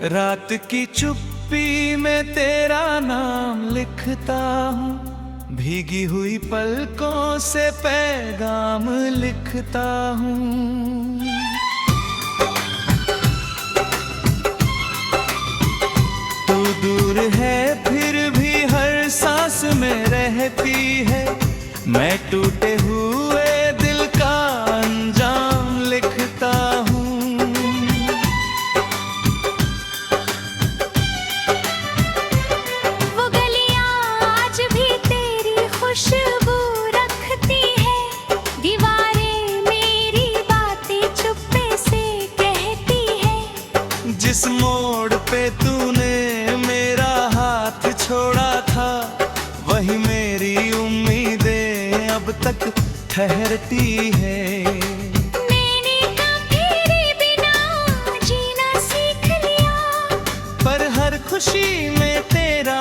रात की चुप्पी में तेरा नाम लिखता हूँ, भीगी हुई पलकों से पैगाम लिखता हूँ। तू दूर है फिर भी हर सांस में रहती है, मैं टूटे हुए दिल का अंजाम लिखता हूँ। वो गलियां आज भी तेरी खुशबू रखती है, दीवारें मेरी बातें चुप्पे से कहती है। जिस मोड़ पे तूने मेरा हाथ छोड़ा था, वही मेरी उम्मीदें अब तक ठहरती है। मैंने कब तेरे बिना जीना सीख लिया, पर हर खुशी में तेरा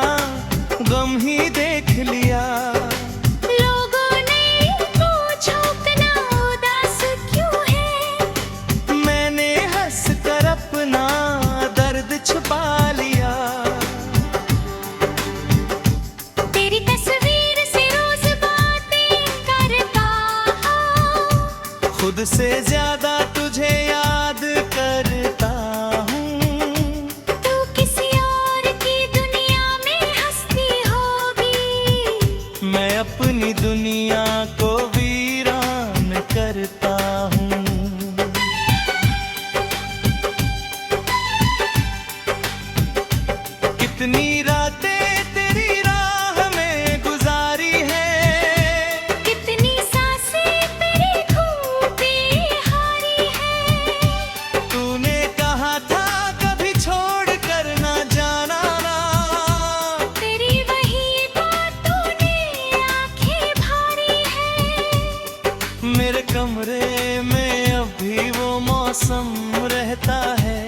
गम ही देख लिया। लोगों ने पूछा इतना उदास क्यों है, मैंने हंस कर अपना दर्द छुपा लिया। तेरी तस्वीर से रोज बातें करता हूँ, खुद से ज्यादा तुझे याद करता हूँ। तू किसी और की दुनिया में हंसती होगी, मैं अपनी दुनिया को वीरान करता हूँ। कितनी रातें तेरी राह में गुजारी है, कितनी सांसें तेरी खूब हारी है। तूने कहा था कभी छोड़ कर ना जाना ना, तेरी वही बातों ने आंखें भारी है। मेरे कमरे में अभी वो मौसम रहता है,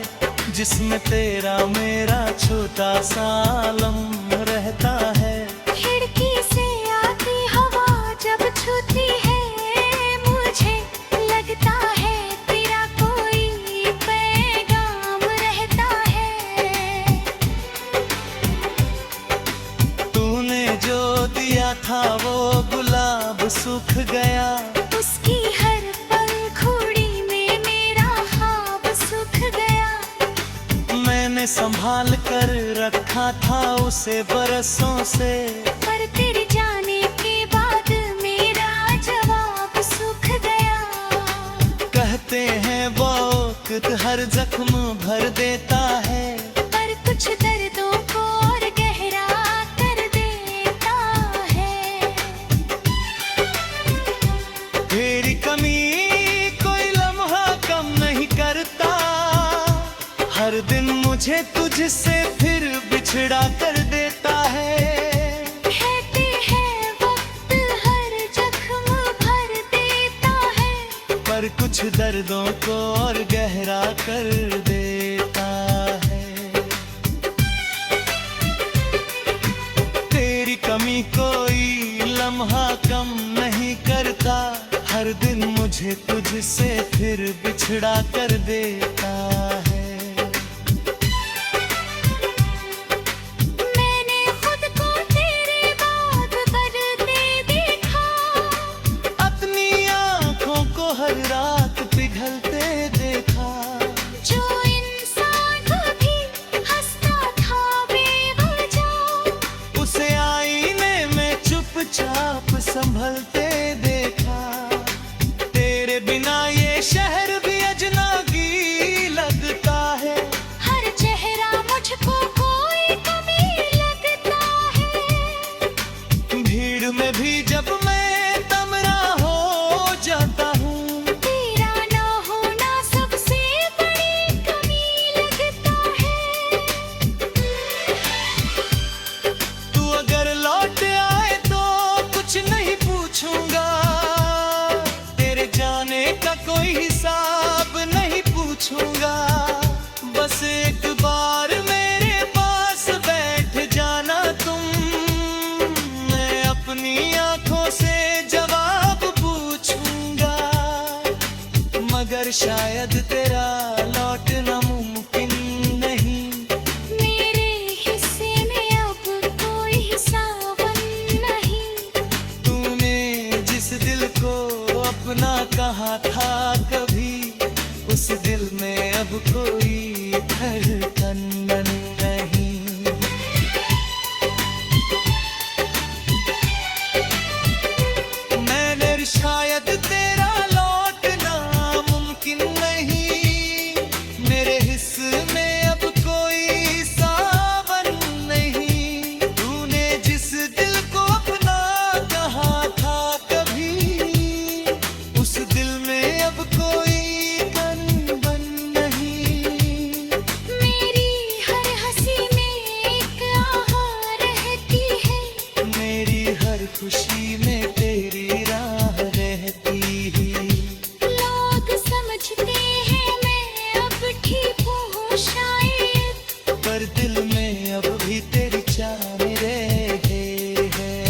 जिसमें तेरा मेरा छोटा सा आलम रहता है। खिड़की से आती हवा जब छूती है, मुझे लगता है तेरा कोई पैगाम रहता है। तूने जो दिया था वो गुलाब सूख गया, उसकी हर पंखुड़ी में मेरा ख्वाब सूख गया। मैंने संभाल कर रखा था उसे बरसों से, पर तेरे जाने के बाद मेरा जवाब सूख गया। कहते हैं वक्त हर जख्म भर देता है, पर कुछ दर्दों को और गहरा कर देता है। तेरी कमी कोई लम्हा कम नहीं करता, हर दिन मुझे तुझसे फिर बिछड़ा कर देता है। कहते हैं वक्त हर जख्म भर देता है, पर कुछ दर्दों को और गहरा कर देता है। तेरी कमी कोई लम्हा कम नहीं करता, हर दिन मुझे तुझसे फिर बिछड़ा कर देता है। मैंने खुद को तेरे बाद बदलते देखा, अपनी आँखों को हर रात पिघलते देखा। जो इंसान कभी हंसता था बेवजह, उसे आईने में चुपचाप संभलते देखा। तेरे बिना ये शहर भी अजनबी लगता है, हर चेहरा मुझको कोई कमी लगता है। भीड़ में भी जब मैं तमरा हो जाता हूँ, तेरा ना होना सबसे बड़ी कमी लगता है। तू अगर लौट आए तो कुछ नहीं पूछूंगा, तेरे जाने का कोई हिसाब नहीं पूछूंगा। बस एक बार मेरे पास बैठ जाना तुम, मैं अपनी आंखों से जवाब पूछूंगा। मगर शायद तेरा लौटना मुमकिन नहीं, जिसमें अब कोई धड़कन नहीं। मैंने शायद तेरा लौटना मुमकिन नहीं, मेरे हिस्से में अब कोई सावन नहीं। तूने जिस दिल को अपना कहा था कभी, उस दिल में अब कोई कन-बन नहीं। मेरी हर हंसी में एक आह रहती है, मेरी हर खुशी में तेरी राह रहती है। लोग समझते हैं मैं अब ठीक हूँ शायद, पर दिल में अब भी तेरी चाह रहे हैं।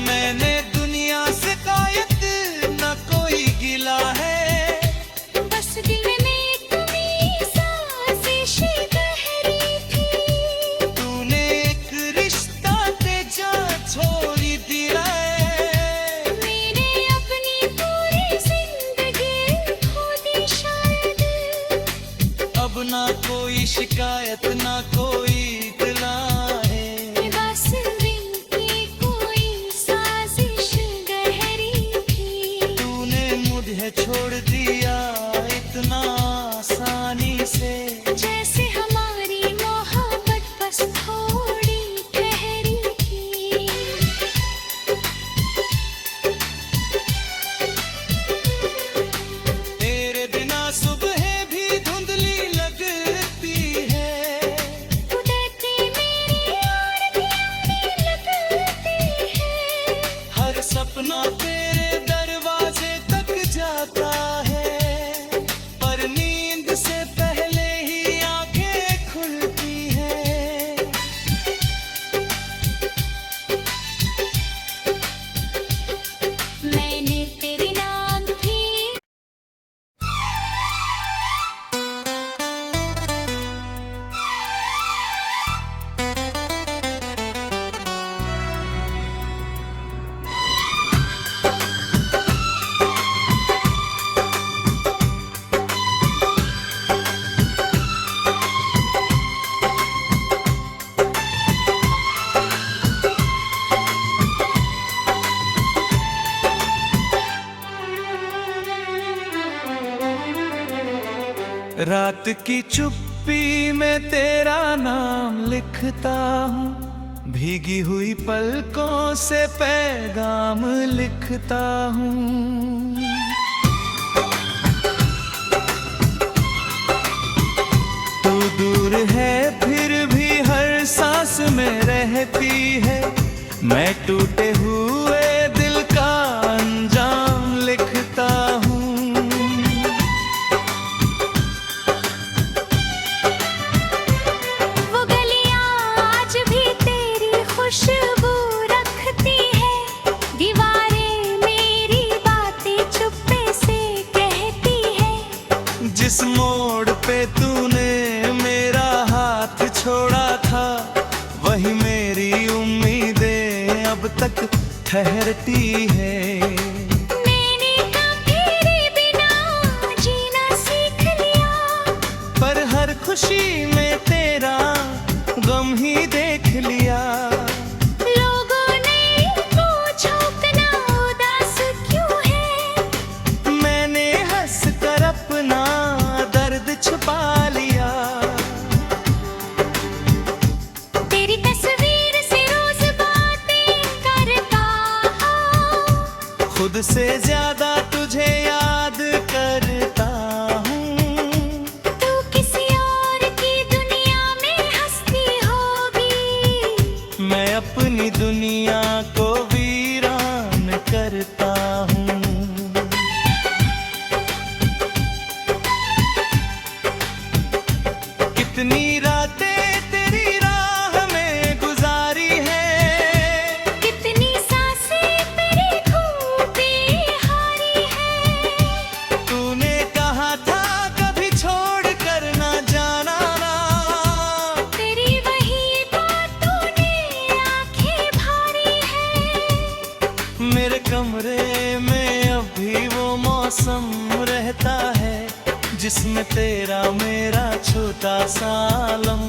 मैंने दुनिया से कायद न कोई गिला है, बस दिल में तुम्ही साजिश गहरी थी। तूने एक रिश्ता तेजा छोड़ी दिया है। मैंने अपनी पूरी जिंदगी खो दी शायद, अब ना कोई शिकायत ना कोई इत्तला है। बस दिल की कोई साजिश गहरी थी। तूने मुझे छोड़ दिया इतना आसानी से, जैसे हमारी मोहब्बत बस थोड़ी ठहरी थी। तेरे बिना सुबह भी धुंधली लगती है। उड़ती मेरी आरज़ू लगती है, हर सपना तेरे दरवाजे तक जाता है, पर नींद से पहले ही आंखें खुलती हैं। मैंने तेरे नाम थी। रात की चुप्पी में तेरा नाम लिखता हूँ, भीगी हुई पलकों से पैगाम लिखता हूँ। तू दूर है फिर भी हर सांस में रहती है, मैं टूटे हुए दिल का अंजाम लिखता हूँ। वो गलियां आज भी तेरी खुशबू रखती है, दीवारें मेरी बातें चुप्पे से कहती है। जिस मोड़ पे तूने मेरा हाथ छोड़ा था, वही मेरी उम्मीदें अब तक ठहरती है। मैंने तेरे बिना जीना सीख लिया, पर हर खुशी में तेरा गम ही देख लिया। लोगों ने पूछा कितना उदास क्यों है, मैंने हंस कर अपना दर्द छुपा लिया। तेरी तस्वीर से रोज बातें करता हूँ, मौसम रहता है, जिसमें तेरा मेरा छोटा सा आलम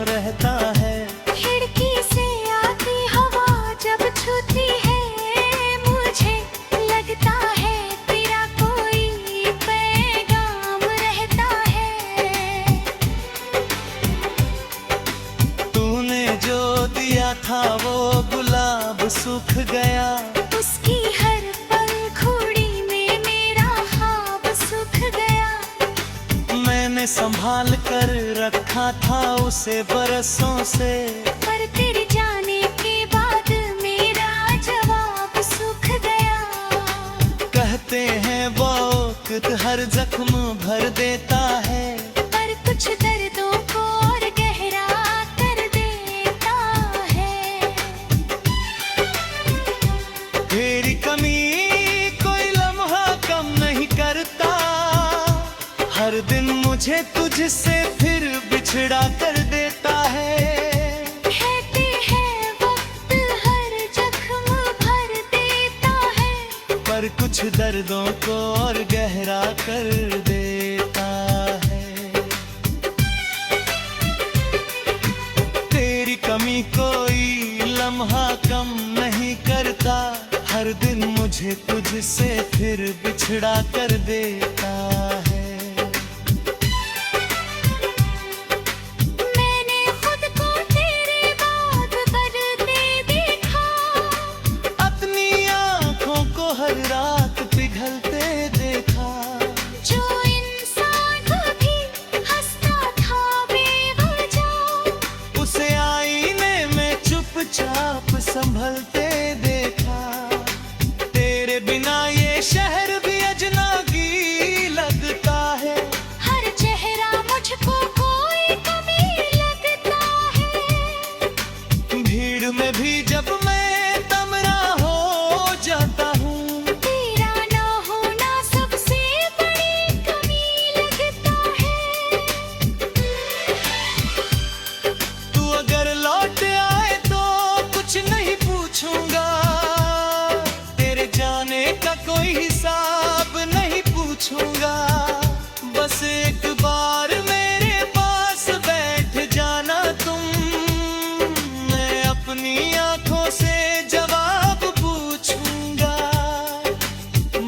रहता है। खिड़की से आती हवा जब छूती है मुझे, लगता है तेरा कोई पैगाम रहता है। तूने जो दिया था वो गुलाब सूख गया, उसकी हर पंखुड़ी में मेरा ख्वाब सूख गया। मैंने संभाल कर रखा था उसे बरसों से, पर तेरे जाने के बाद मेरा जवाब सूख गया। कहते हैं वक्त हर जख्म भर देता है, पर कुछ दर्दों को और गहरा कर देता है। तेरी कमी कोई लम्हा कम नहीं करता, हर दिन मुझे तुझसे फिर बिछड़ा कर देता है। कहते हैं वक्त हर जख्म भर देता है, पर कुछ दर्दों को और गहरा कर देता है। तेरी कमी कोई लम्हा कम नहीं करता, हर दिन मुझे तुझसे फिर बिछड़ा कर देता है। मैंने खुद को तेरे बाद बदलते देखा, अपनी आँखों को हर रात पिघलते देखा। जो इंसान कभी हंसता था बेवजह, उसे आईने में चुपचाप संभलते देखा। तेरे बिना ये शहर भी अजनबी लगता है, हर चेहरा मुझको कोई कमी लगता है। भीड़ में भी जब मैं तमरा हो जाता हूँ, तेरा ना होना सबसे बड़ी कमी लगता है। तू अगर लौट आए तो कुछ नहीं पूछूंगा, तेरे जाने का कोई हिसाब नहीं पूछूंगा। बस एक बार मेरे पास बैठ जाना तुम, मैं अपनी आंखों से जवाब पूछूंगा।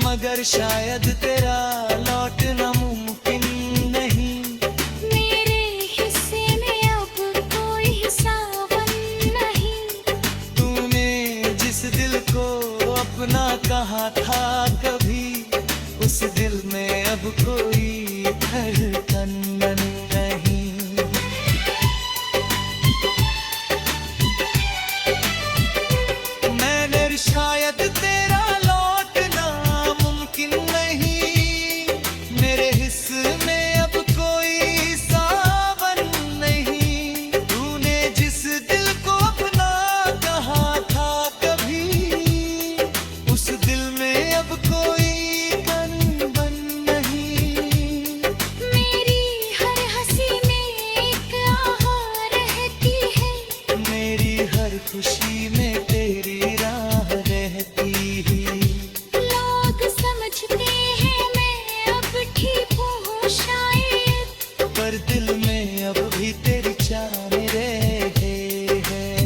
मगर शायद तेरा लौटना मुमकिन नहीं, मेरे हिस्से में अब कोई सावन नहीं। तूने जिस दिल को अपना कहा था कभी, उस दिल में अब कोई धड़कन नहीं। मैंने शायद तेरा लौटना मुमकिन नहीं, मेरे हिस्से में अब कोई सावन नहीं। तूने जिस दिल को अपना कहा था कभी, उस दिल में अब कोई कन-बन नहीं। मेरी हर हंसी में एक आह रहती है, मेरी हर खुशी में तेरी राह रहती है। लोग समझते हैं मैं अब ठीक हूँ शायद, पर दिल में अब भी तेरी चाह रहे हैं।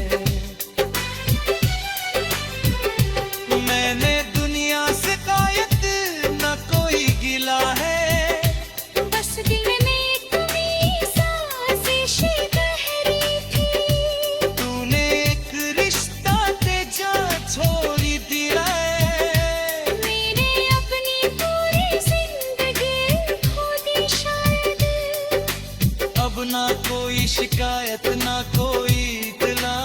मैंने दुनिया से कायद न कोई गिला है, बस दिल में तुम्ही साजिश गहरी थी। तूने एक रिश्ता तेजा छोड़ी दिया है। मैंने अपनी पूरी जिंदगी खो दी शायद, अब ना कोई शिकायत ना कोई इत्तला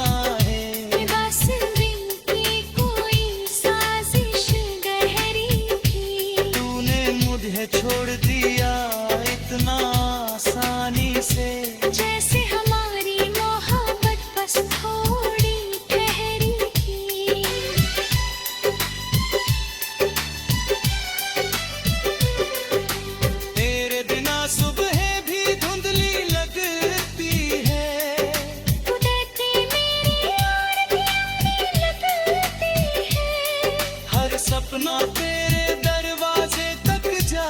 है। बस दिल की कोई साजिश गहरी थी। तूने मुझे छोड़ दिया इतना आसानी से, जैसे हमारी मोहब्बत बस थोड़ी ठहरी थी। तेरे बिना सुबह भी धुंधली लगती है, कुदरती मेरी आरती आने लगती है। हर सपना तेरे दरवाजे तक जा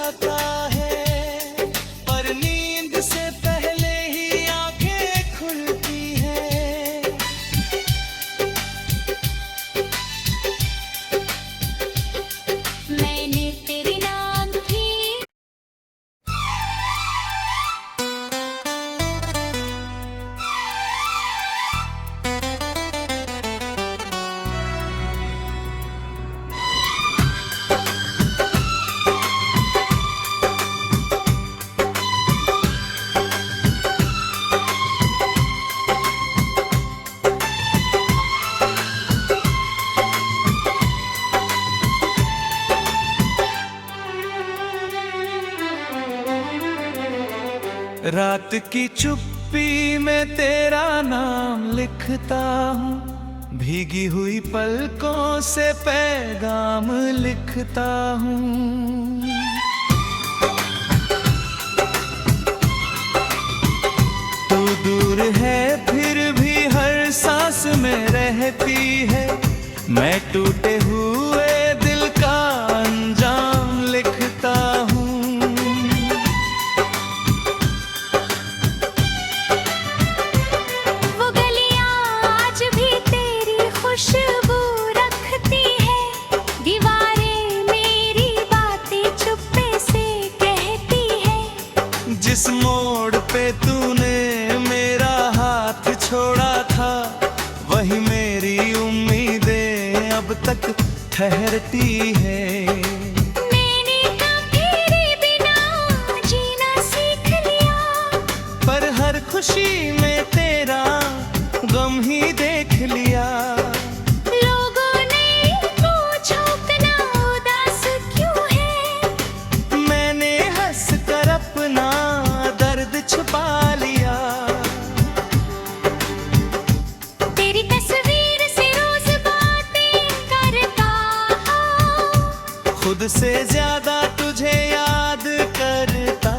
रात की चुप्पी में तेरा नाम लिखता हूँ, भीगी हुई पलकों से पैगाम लिखता हूँ। तू दूर है फिर भी हर सांस में रहती है, मैं टूटे हुए दिल का अंजाम लिखता हूँ। वो गलियां आज भी तेरी खुशबू रखती है, दीवारें मेरी बातें चुप्पे से कहती है। जिस मोड़ पे तूने मेरा हाथ छोड़ा था, वही मेरी उम्मीदें अब तक ठहरती है। मैंने कब तेरे बिना जीना सीख लिया, पर हर खुशी में तेरा गम ही देख लिया। लोगों ने पूछा इतना उदास क्यों है, मैंने हंस कर अपना दर्द छुपा लिया। तेरी तस्वीर से रोज बातें करता हूँ, खुद से ज्यादा तुझे याद करता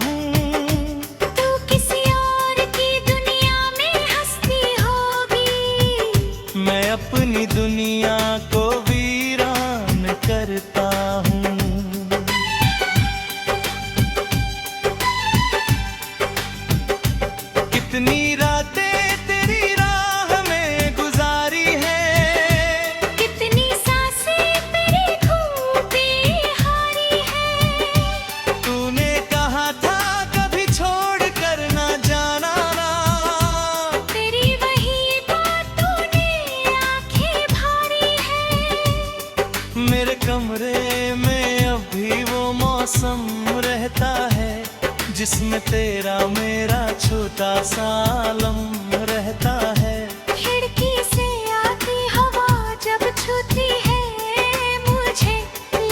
हूँ। तू किसी और की दुनिया में हंसती होगी, मैं अपनी दुनिया को वीरान करता हूँ। कितनी रातें तेरी राह में गुजारी है, कितनी सांसें तेरी खूब हारी है। तूने कहा था कभी छोड़ कर ना जाना ना, तेरी वही बातों ने आंखें भारी है। मेरे कमरे में अभी वो मौसम रहता है, जिसमें तेरा मेरा छोटा सा आलम रहता है। खिड़की से आती हवा जब छूती है, मुझे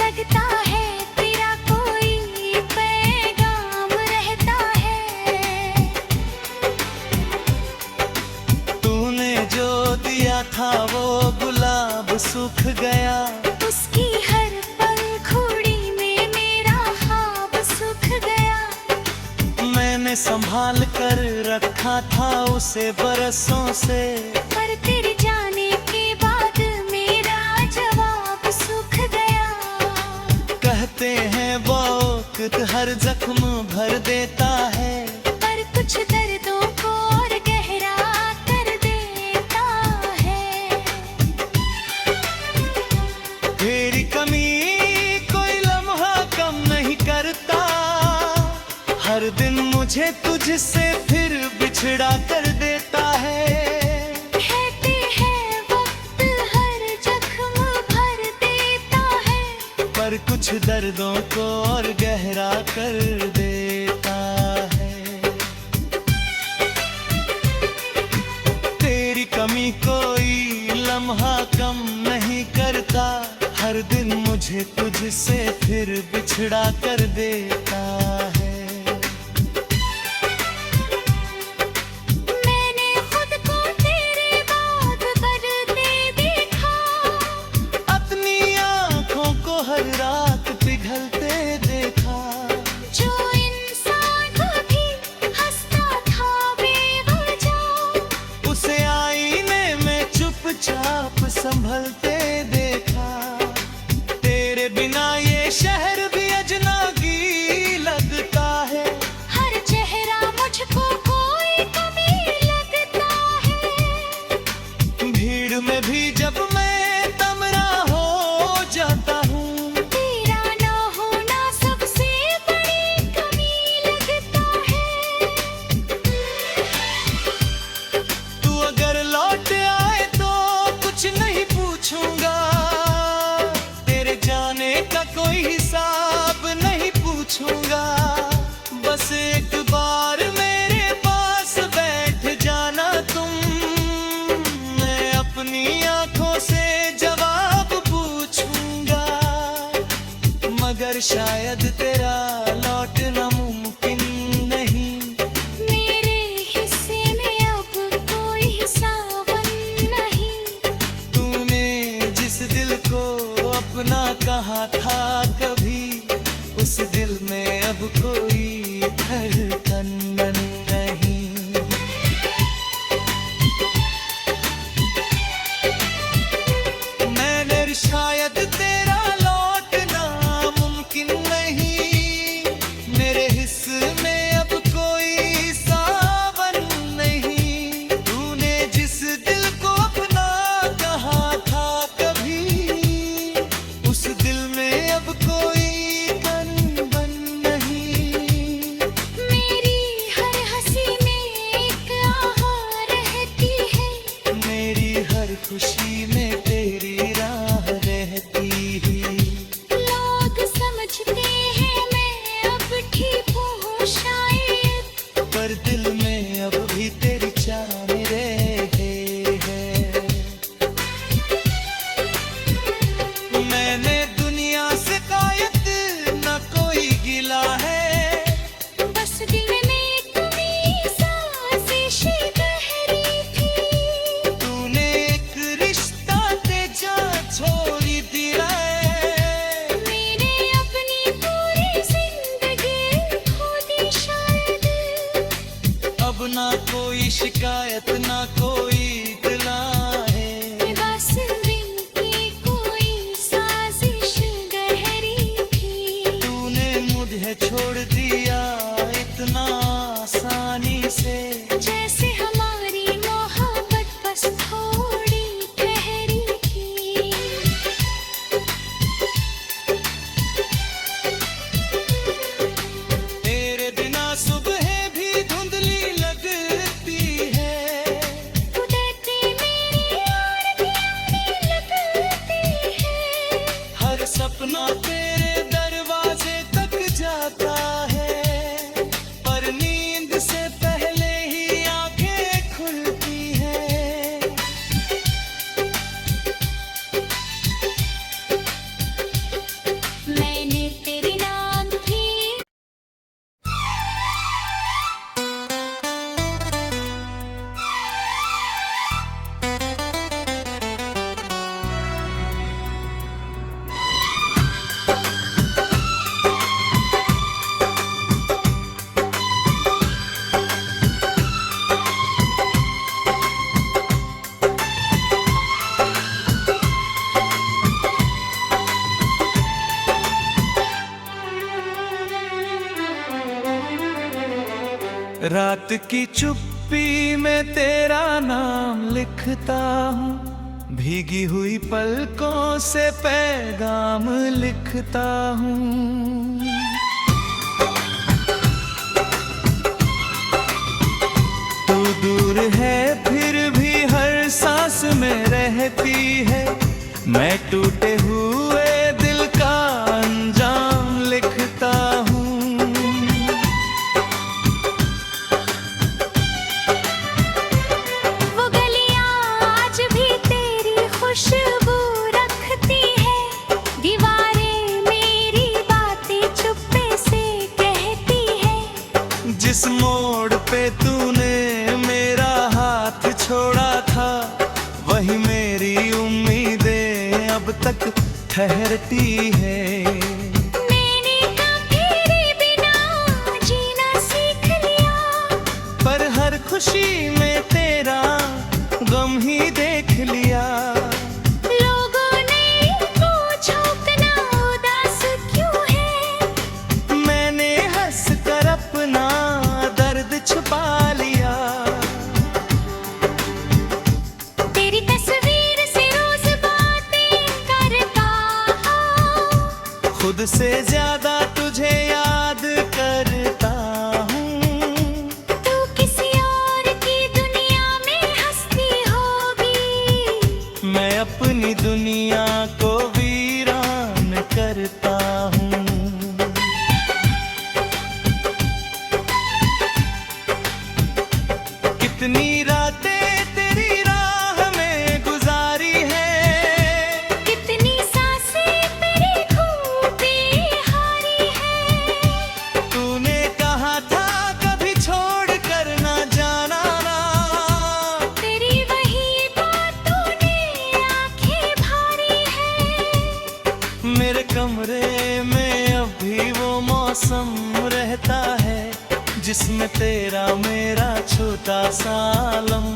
लगता है तेरा कोई पैगाम रहता है। तूने जो दिया था वो गुलाब सूख गया, उसकी हर पंखुड़ी में मेरा ख्वाब सूख गया। मैंने संभाल कर रखा था उसे बरसों से, पर तेरे जाने के बाद मेरा जवाब सूख गया। कहते हैं वक्त हर जख्म भर देता है, पर कुछ दर्दों को और गहरा कर देता है। तेरी कमी कोई लम्हा कम नहीं करता, हर दिन मुझे तुझसे फिर बिछड़ा कर देता है। कहते हैं वक्त हर जख्म भर देता है, पर कुछ दर्दों को और गहरा कर देता है। तेरी कमी कोई लम्हा कम नहीं करता, हर दिन मुझे तुझसे फिर बिछड़ा कर देता है। मैंने खुद को तेरे बाद बदलते देखा, अपनी आँखों को हर रात पिघलते देखा। जो इंसान कभी हंसता था बेवजह, उसे आईने में चुपचाप संभलते देखा। तेरे बिना ये शहर भी अजनबी लगता है, हर चेहरा मुझको कोई कमी लगता है। भीड़ में भी जब मैं तमरा हो जाता हूँ, तेरा ना होना सबसे बड़ी कमी लगता है। तू अगर लौट आए तो कुछ नहीं पूछूंगा, तेरे जाने का कोई हिसाब नहीं पूछूंगा। बस एक बार मेरे पास बैठ जाना तुम, मैं अपनी आंखों से जवाब पूछूंगा। मगर शायद तेरा लौटना मुमकिन नहीं, जिसमें अब कोई धड़कन नहीं। मैंने शायद तेरा लौटना मुमकिन नहीं, मेरे हिस्से में अब कोई सावन नहीं। तूने जिस दिल को अपना कहा था कभी, उस दिल में अब कोई कन-बन नहीं। मेरी हर हंसी में एक आह रहती है, मेरी हर खुशी में तेरी राह रहती है। लोग समझते हैं मैं अब ठीक हूँ शायद, पर दिल में अब भी तेरी चाह रहे हैं। मैंने दुनिया से कायद न कोई गिला है, बस दिल में तुम्ही साजिश गहरी थी। तूने एक रिश्ता तेजा छोड़ी दिया है। मैंने अपनी पूरी जिंदगी खो दी शायद, अब ना कोई शिकायत ना कोई गिला है। बस दिल की कोई साजिश गहरी थी। तूने मुझे छोड़ दिया इतना आसानी से, जैसे हमारी मोहब्बत बस थोड़ी ठहरी थी। तेरे बिना सुबह भी धुंधली लगती है। कुदरती मेरी आरती आने लगती है। हर सपना तेरे दरवाजे तक जाता है, पर नींद से पहले ही आंखें खुलती है। मैंने तेरे नाम थी। रात की चुप्पी में तेरा नाम लिखता हूँ, भीगी हुई पलकों से पैगाम लिखता हूँ। तू दूर है फिर भी हर सांस में रहती है, मैं टूटे हुए दिल का अंजाम लिखता हूँ। वो गलियां आज भी तेरी खुशबू रखती है, दीवारें मेरी बातें चुप्पे से कहती है। जिस मोड़ पे तूने मेरा हाथ छोड़ा था, वही मेरी उम्मीदें अब तक ठहरती है। मैंने तेरे बिना जीना सीख लिया, पर हर खुशी में तेरा गम ही देख लिया। लोगों ने पूछा कितना उदास क्यों है, मैंने हंस कर अपना दर्द छुपा लिया। तेरी तस्वीर से रोज बातें करता हूँ, मौसम रहता है, जिसमें तेरा मेरा छोटा सा आलम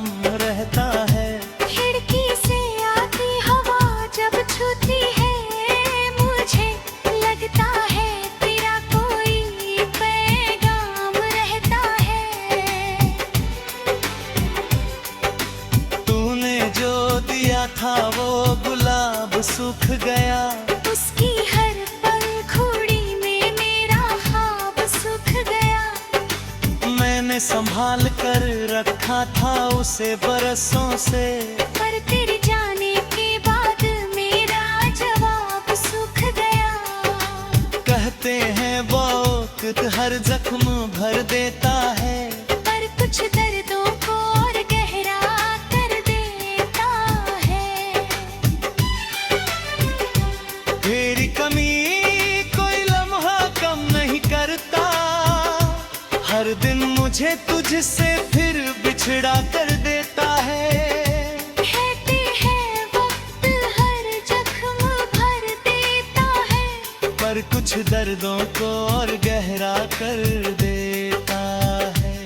रहता है। खिड़की से आती हवा जब छूती है मुझे, लगता है तेरा कोई पैगाम रहता है। तूने जो दिया था वो गुलाब सूख गया, उसकी हर पंखुड़ी में मेरा ख्वाब सूख गया। मैंने संभाल कर रखा था उसे बरसों से, पर तेरे जाने के बाद मेरा जवाब सूख गया। कहते हैं वक्त हर जख्म भर देता है, पर कुछ दर्दों को और गहरा कर देता है। तेरी कमी कोई लम्हा कम नहीं करता, हर दिन मुझे तुझसे फिर बिछड़ा कर देता है। कहते हैं वक्त हर जख्म भर देता है, पर कुछ दर्दों को और गहरा कर देता है।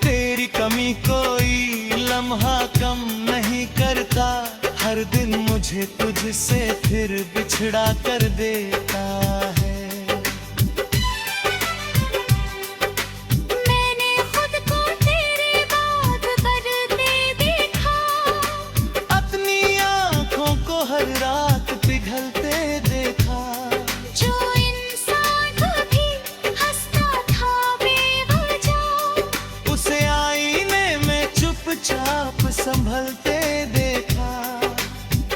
तेरी कमी कोई लम्हा कम नहीं करता, हर दिन मुझे तुझसे फिर बिछड़ा कर देता है। मैंने खुद को तेरे बाद बदलते देखा, अपनी आँखों को हर रात पिघलते देखा। जो इंसान कभी हंसता था बेवजह, उसे आईने में चुपचाप संभलते देखा।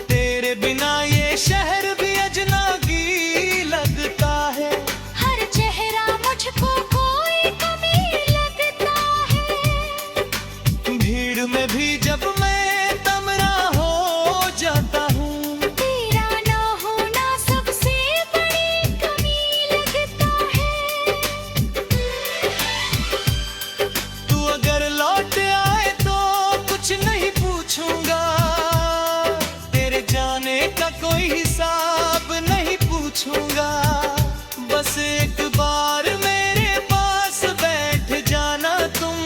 तेरे बिना ये शहर भी अजनबी लगता है, हर चेहरा मुझको कोई कमी लगता है। भीड़ में भी जब मैं तमरा हो जाता हूँ, तेरा ना होना सबसे बड़ी कमी लगता है। तू अगर लौट आए तो कुछ नहीं पूछूंगा, तेरे जाने का कोई हिसाब नहीं पूछूंगा। बस एक बार मेरे पास बैठ जाना तुम,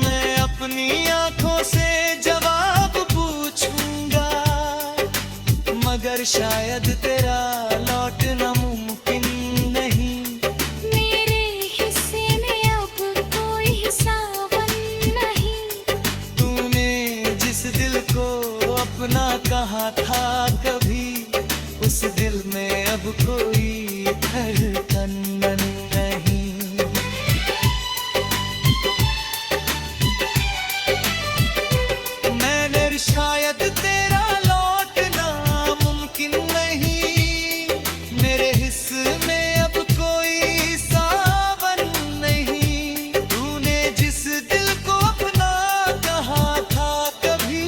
मैं अपनी आंखों से जवाब पूछूंगा। मगर शायद तेरा लौटना मुमकिन नहीं, मेरे हिस्से में अब कोई सावन नहीं। तूने जिस दिल को अपना कहा था कभी, उस दिल में अब कोई धड़कन नहीं। मैंने शायद तेरा लौटना मुमकिन नहीं, मेरे हिस्से में अब कोई सावन नहीं। तूने जिस दिल को अपना कहा था कभी,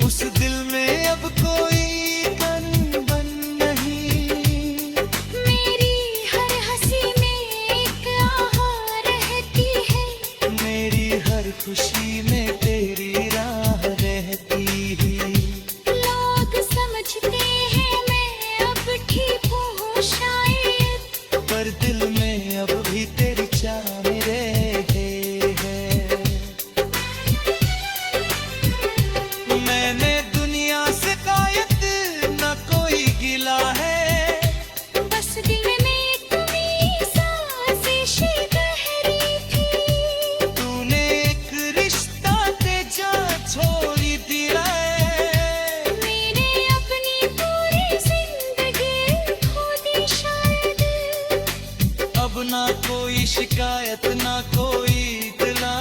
उस दिल में अब कोई कन-बन नहीं। मेरी हर हंसी में एक आह रहती है, मेरी हर खुशी में तेरी राह रहती है। लोग समझते हैं मैं अब ठीक हूँ शायद, पर दिल में अब भी तेरी चाह रहे हैं। मैंने दुनिया से कायद न कोई गिला है, बस दिल में तुम्ही साजिश गहरी थी। तूने एक रिश्ता तेजा छोड़ी दिया है। मैंने अपनी पूरी जिंदगी खो दी शायद, अब ना कोई शिकायत ना कोई इत्तला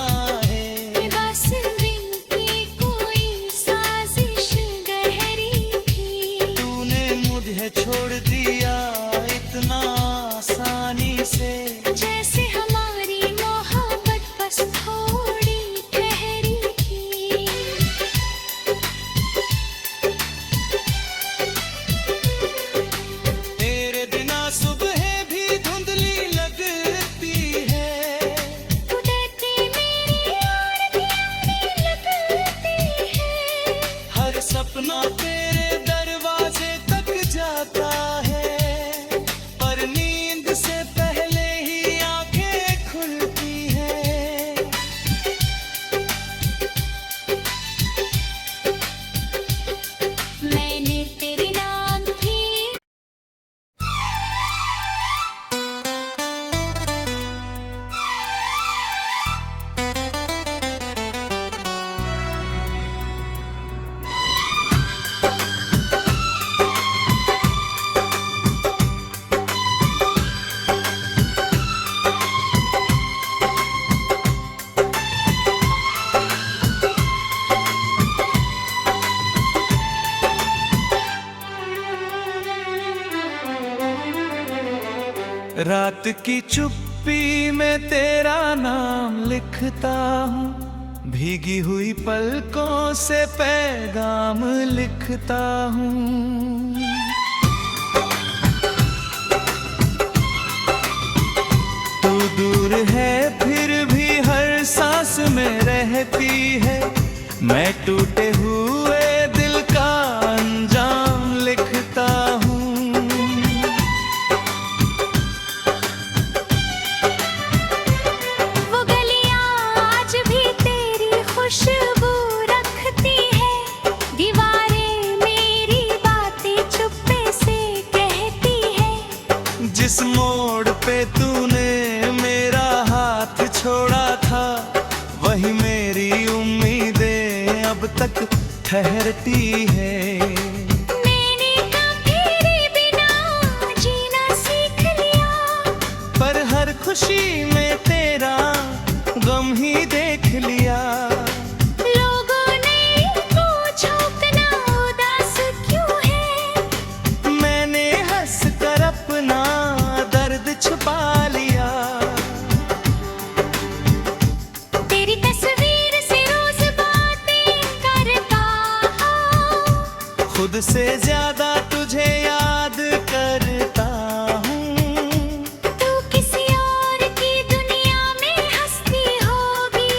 है। बस दिल की कोई साजिश गहरी थी। तूने मुझे छोड़ दिया इतना आसानी से, जैसे हमारी मोहब्बत बस थोड़ी ठहरी थी। तेरे बिना सुबह भी धुंधली लगती है। उड़ती मेरी आरती आने लगती है। हर सपना तेरे दरवाजे तक जा रात की चुप्पी में तेरा नाम लिखता हूँ, भीगी हुई पलकों से पैगाम लिखता हूँ। तू दूर है फिर भी हर सांस में रहती है, मैं टूटे हुए दिल का अंजाम लिखता हूँ। वो गलियां आज भी तेरी खुशबू रखती है, दीवारें मेरी बातें चुप्पे से कहती है। जिस मोड़ पे तूने मेरा हाथ छोड़ा था, वही मेरी उम्मीदें अब तक ठहरती है। मैंने कब तेरे बिना जीना सीख लिया, पर हर खुशी में तेरा गम ही देख लिया। लोगों ने पूछा इतना उदास क्यों है, मैंने हंस कर अपना दर्द छुपा लिया। तेरी तस्वीर से रोज बातें करता हूँ, खुद से ज्यादा तुझे याद करता हूँ। तू किसी और की दुनिया में हंसती होगी,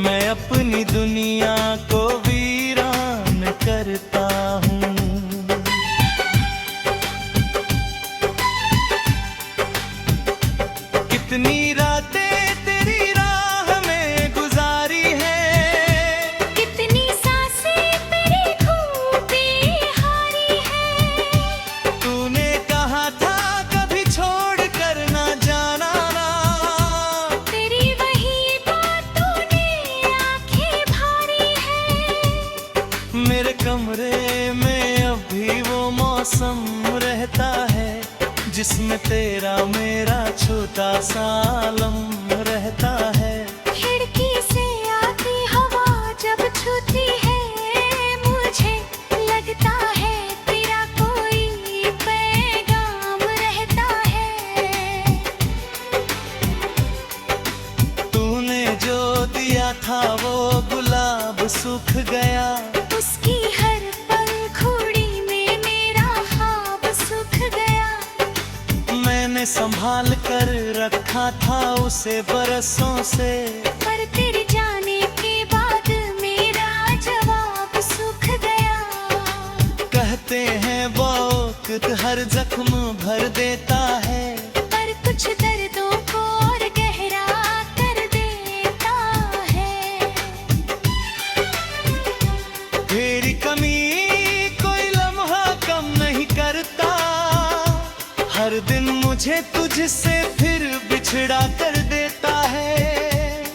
मैं अपनी दुनिया को वीरान करता हूँ। कितनी रातें तेरी राह में गुजारी है, कितनी सांसें तेरी खूब हारी है। तूने कहा था कभी छोड़ कर ना जाना ना, तेरी वही बातों ने आंखें भारी है। मेरे कमरे में अभी वो मौसम रहता है, जिसमें तेरा मेरा छोटा सा आलम रहता है। खिड़की से आती हवा जब छूती है, मुझे लगता है तेरा कोई पैगाम रहता है। तूने जो दिया था वो गुलाब सूख गया, उसकी हर पंखुड़ी में मेरा ख्वाब सूख गया। मैंने संभाल कर रखा था उसे बरसों से, पर तेरे जाने के बाद मेरा जवाब सूख गया। कहते हैं वक्त हर जख्म भर देता है, पर कुछ दर्दों को और गहरा कर देता है। तेरी कमी कोई लम्हा कम नहीं करता, हर दिन मुझे तुझसे फिर बिछड़ा कर देता है।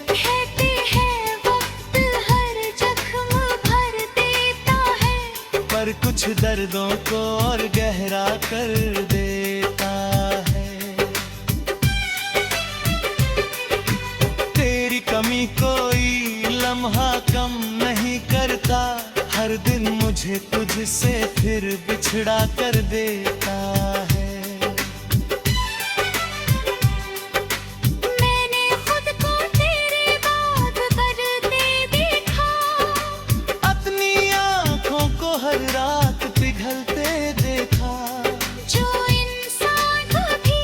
कहते हैं वक्त हर जख्म भर देता है, पर कुछ दर्दों को और गहरा कर देता है। तेरी कमी कोई लम्हा कम नहीं करता, हर दिन मुझे तुझसे फिर बिछड़ा कर देता है। मैंने खुद को तेरे बाद करते देखा, अपनी आँखों को हर रात पिघलते देखा। जो इंसान कभी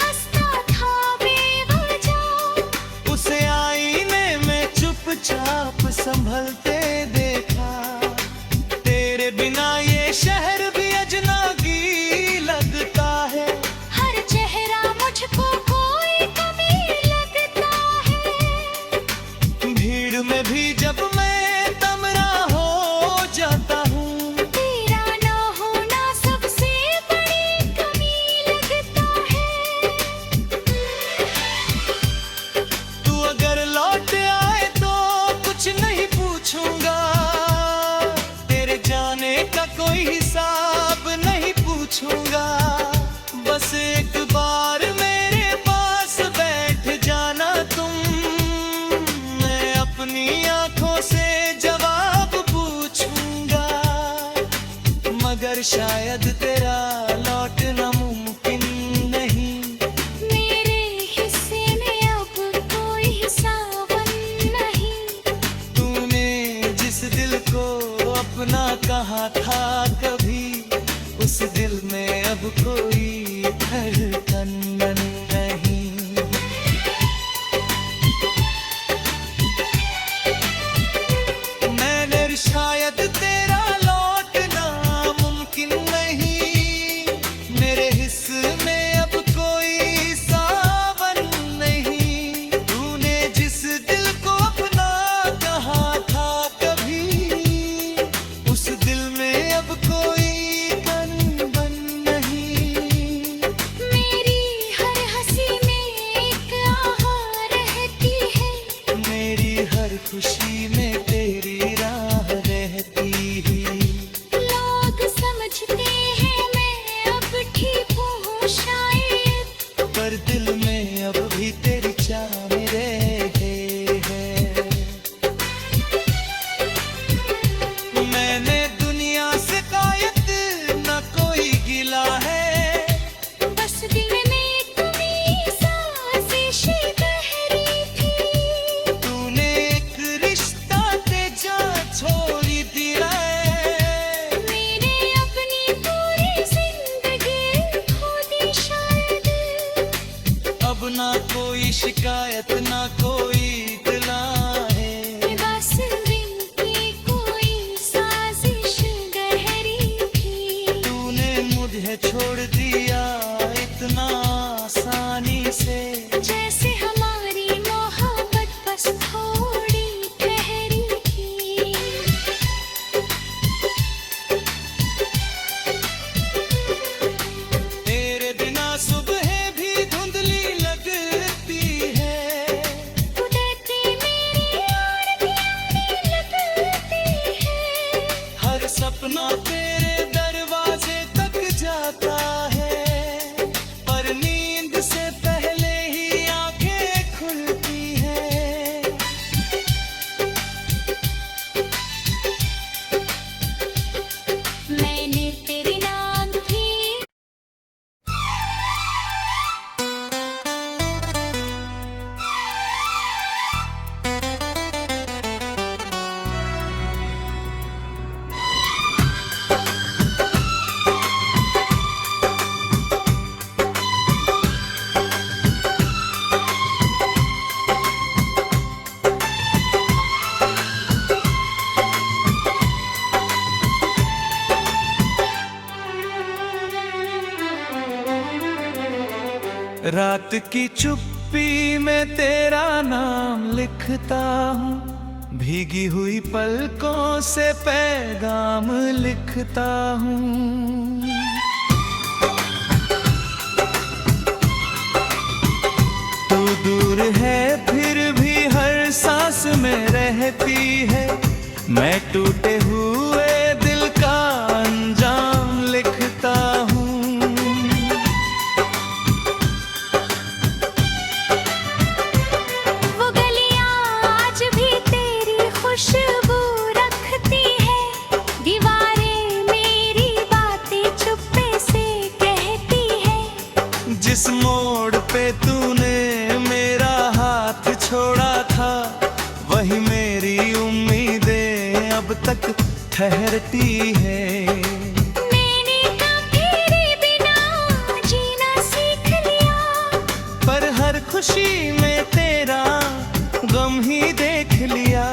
हंसता था बेवजह, उसे आईने में चुपचाप संभलते देखा। तेरे बिना ये शहर भी अजनबी लगता है, हर चेहरा मुझको कोई कमी लगता है। भीड़ में भी जब मैं तमरा हो जाता हूँ, तेरा ना होना सबसे बड़ी कमी लगता है। तू अगर लौट आए तो कुछ नहीं पूछूंगा, तेरे जाने का कोई हिसाब नहीं पूछूंगा। बस एक बार मेरे पास बैठ जाना तुम, मैं अपनी आंखों से जवाब पूछूंगा। मगर शायद तेरा लौटना मुमकिन नहीं, जिसमें अब कोई धड़कन नहीं। मैंने शायद तेरा लौटना मुमकिन नहीं, मेरे हिस्से में अब कोई सावन नहीं। तूने जिस दिल को अपना कहा था कभी, उस दिल में अब कोई कन-बन नहीं। मेरी हर हंसी में एक आह रहती है, मेरी हर खुशी में तेरी राह रहती है। लोग समझते हैं मैं अब ठीक हूँ शायद, पर दिल में अब भी तेरी चाह रहे हैं। मैंने दुनिया से कायद न कोई गिला है, बस दिल में तुम्ही साजिश गहरी थी। तूने एक रिश्ता तेजा छोड़ी दिया है। मैंने अपनी पूरी जिंदगी खो दी शायद, अब ना कोई शिकायत ना कोई गिला है। बस दिल की कोई साजिश गहरी थी। तूने मुझे छोड़ दिया इतना आसानी से, जैसे हमारी मोहब्बत बस थोड़ी ठहरी थी। तेरे बिना सुबह भी धुंधली लगती है। उड़ती मेरी आरती आने लगती है। हर सपना तेरे दरवाजे तक जाता है, पर नींद से पहले ही आंखें खुलती है। मैंने तेरे नाम भी रात की चुप्पी में तेरा नाम लिखता हूँ, भीगी हुई पलकों से पैगाम लिखता हूँ। तू दूर है फिर भी हर सांस में रहती है, मैं टूटे हुए दिल का अंजाम लिखता हूँ। वो गलियां आज भी तेरी खुशबू रखती है। दीवारें मेरी बातें चुप्पे से कहती है। जिस मोड़ पे तूने मेरा हाथ छोड़ा था, वही मेरी उम्मीदें अब तक ठहरती है। मैंने तेरे बिना जीना सीख लिया, पर हर खुशी में तेरा गम ही देख लिया।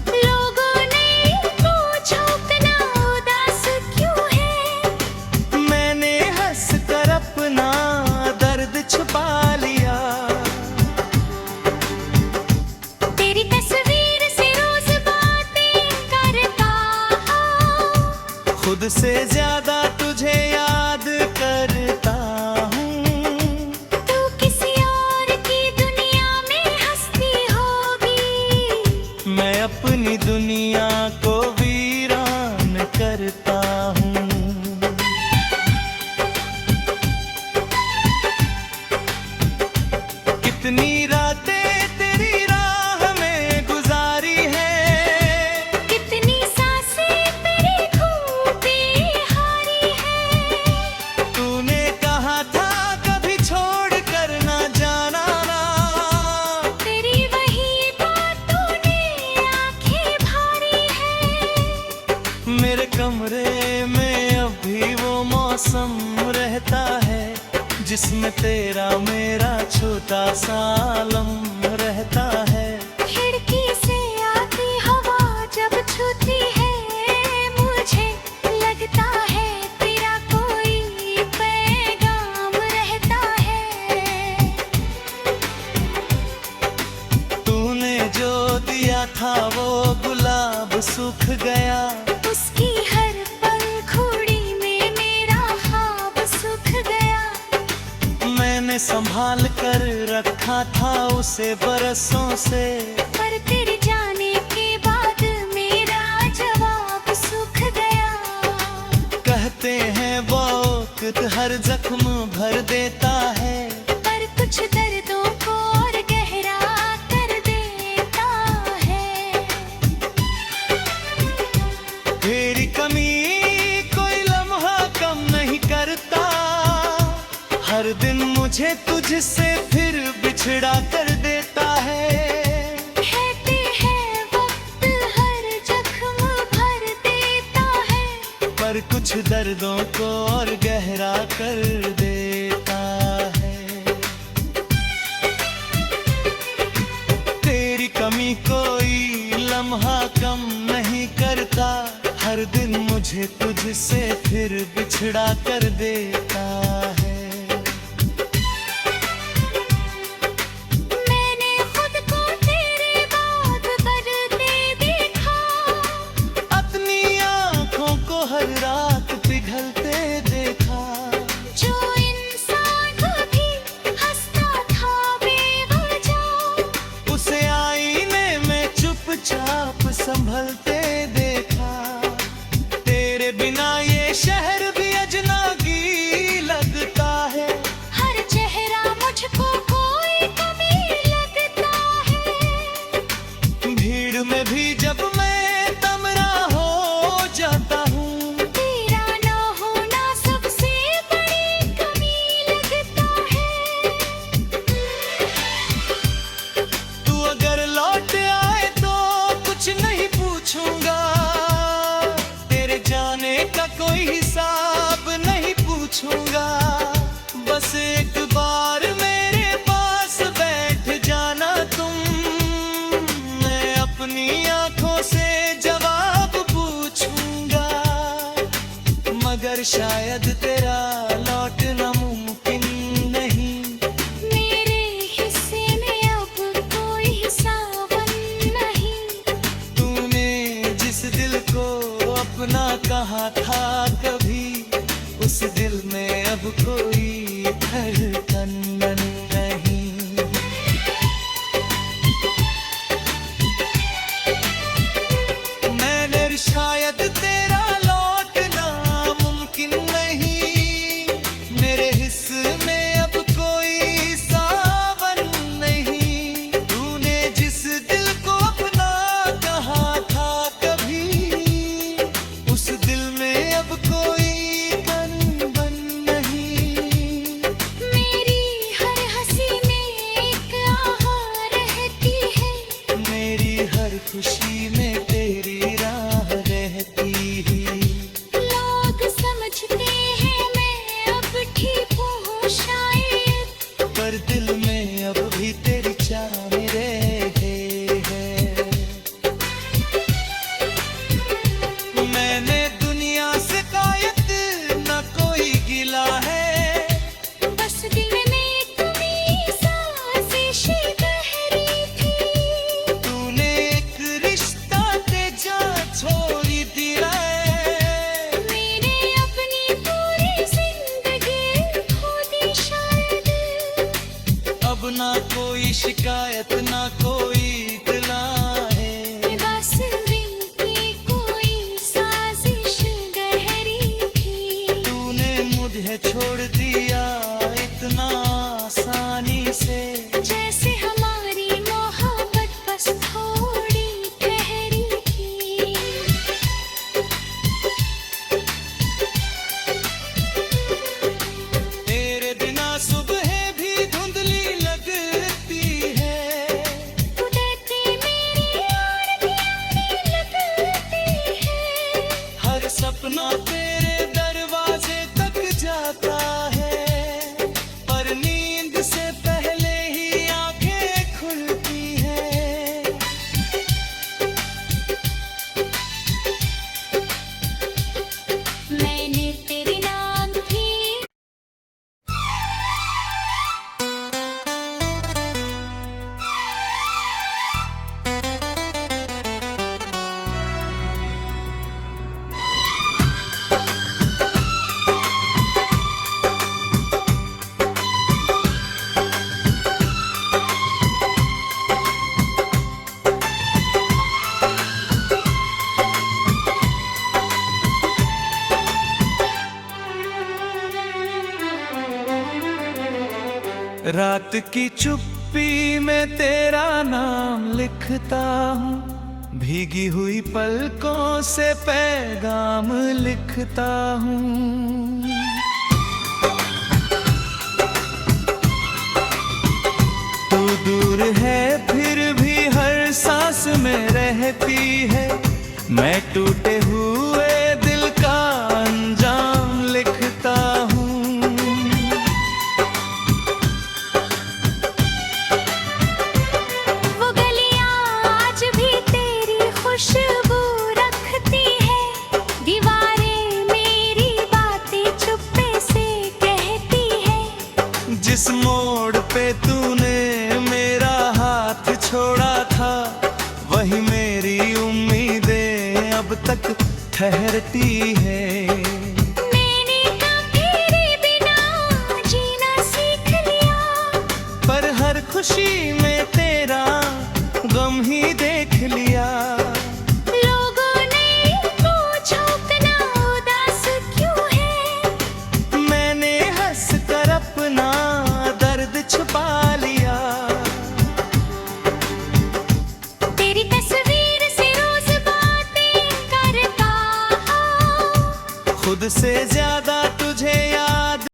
लोगों ने पूछा इतना उदास क्यों है, मैंने हंस कर अपना दर्द छुपा लिया। तेरी तस्वीर से रोज बातें करता हूँ, मौसम रहता है, जिसमें तेरा मेरा छोटा सा आलम रहता है। खिड़की से आती हवा जब छूती है मुझे, लगता है तेरा कोई पैगाम रहता है। तूने जो दिया था वो गुलाब सूख गया, उसकी हर पंखुड़ी में मेरा ख्वाब सूख गया। मैंने संभाल कर रखा था उसे बरसों से, पर तेरे जाने के बाद मेरा जवाब सूख गया। कहते हैं वक्त हर जख्म भर देता है, पर कुछ दर्दों को और गहरा कर देता है। तेरी कमी कोई लम्हा कम नहीं करता, हर दिन मुझे तुझसे फिर बिछड़ा कर देता है। कहते हैं वक्त हर जख्म भर देता है, पर कुछ दर्दों को और गहरा कर देता है। तेरी कमी कोई लम्हा कम नहीं करता, हर दिन मुझे तुझसे फिर बिछड़ा कर देता है। मैंने खुद को तेरे बाद बदलते देखा, अपनी आँखों को हर रात पिघलते देखा। जो इंसान कभी हंसता था बेवजह, उसे आईने में चुपचाप संभलते देखा। तेरे बिना ये शहर भी अजनबी लगता है, हर चेहरा मुझको कोई कमी लगता है। भीड़ में भी जब मैं तमरा हो जाता हूँ, तेरा ना होना सबसे बड़ी कमी लगता है। तू अगर लौट आए तो कुछ नहीं पूछूंगा, तेरे जाने का कोई हिसाब नहीं पूछूंगा। बस एक बार मेरे पास बैठ जाना तुम, मैं अपनी आंखों से जवाब पूछूंगा। मगर शायद तेरा लौटना मुमकिन नहीं, मेरे हिस्से में अब कोई सावन नहीं। तूने जिस दिल को अपना कहा था कभी, उस दिल में अब कोई धड़कन नहीं। मैंने शायद तेरा लौटना मुमकिन नहीं, मेरे हिस्से में अब कोई सावन नहीं। तूने जिस दिल को अपना कहा था कभी, उस दिल में अब कोई कन-बन नहीं। मेरी हर हंसी में एक आह रहती है, मेरी हर खुशी में तेरी राह रहती है। लोग समझते हैं मैं अब ठीक हूँ शायद, पर दिल में अब भी तेरी चाह रहे हैं। मैंने दुनिया से कायद न कोई गिला है, बस दिल में तुम्ही साजिश गहरी थी। तूने एक रिश्ता तेजा छोड़ी दिया है। मैंने अपनी पूरी जिंदगी खो दी शायद, अब ना कोई शिकायत ना कोई इत्तला है। बस दिल की कोई साजिश गहरी थी। तूने मुझे छोड़ दिया इतना आसानी से, जैसे हमारी मोहब्बत बस थोड़ी ठहरी थी। तेरे बिना सुबह भी धुंधली लगती है, उड़ती मेरी आरती आने लगती है। हर सपना तेरे दरवाजे तक जा रात की चुप्पी में तेरा नाम लिखता हूँ, भीगी हुई पलकों से पैगाम लिखता हूँ। तू दूर है फिर भी हर सांस में रहती है, मैं टूटे हुए दिल का अंजाम लिखता हूँ। वो गलियां आज भी तेरी खुशबू रखती है, दीवारें मेरी बातें चुप्पे से कहती है। जिस मोड़ पे तूने मेरा हाथ छोड़ा था, वही मेरी उम्मीदें अब तक ठहरती है।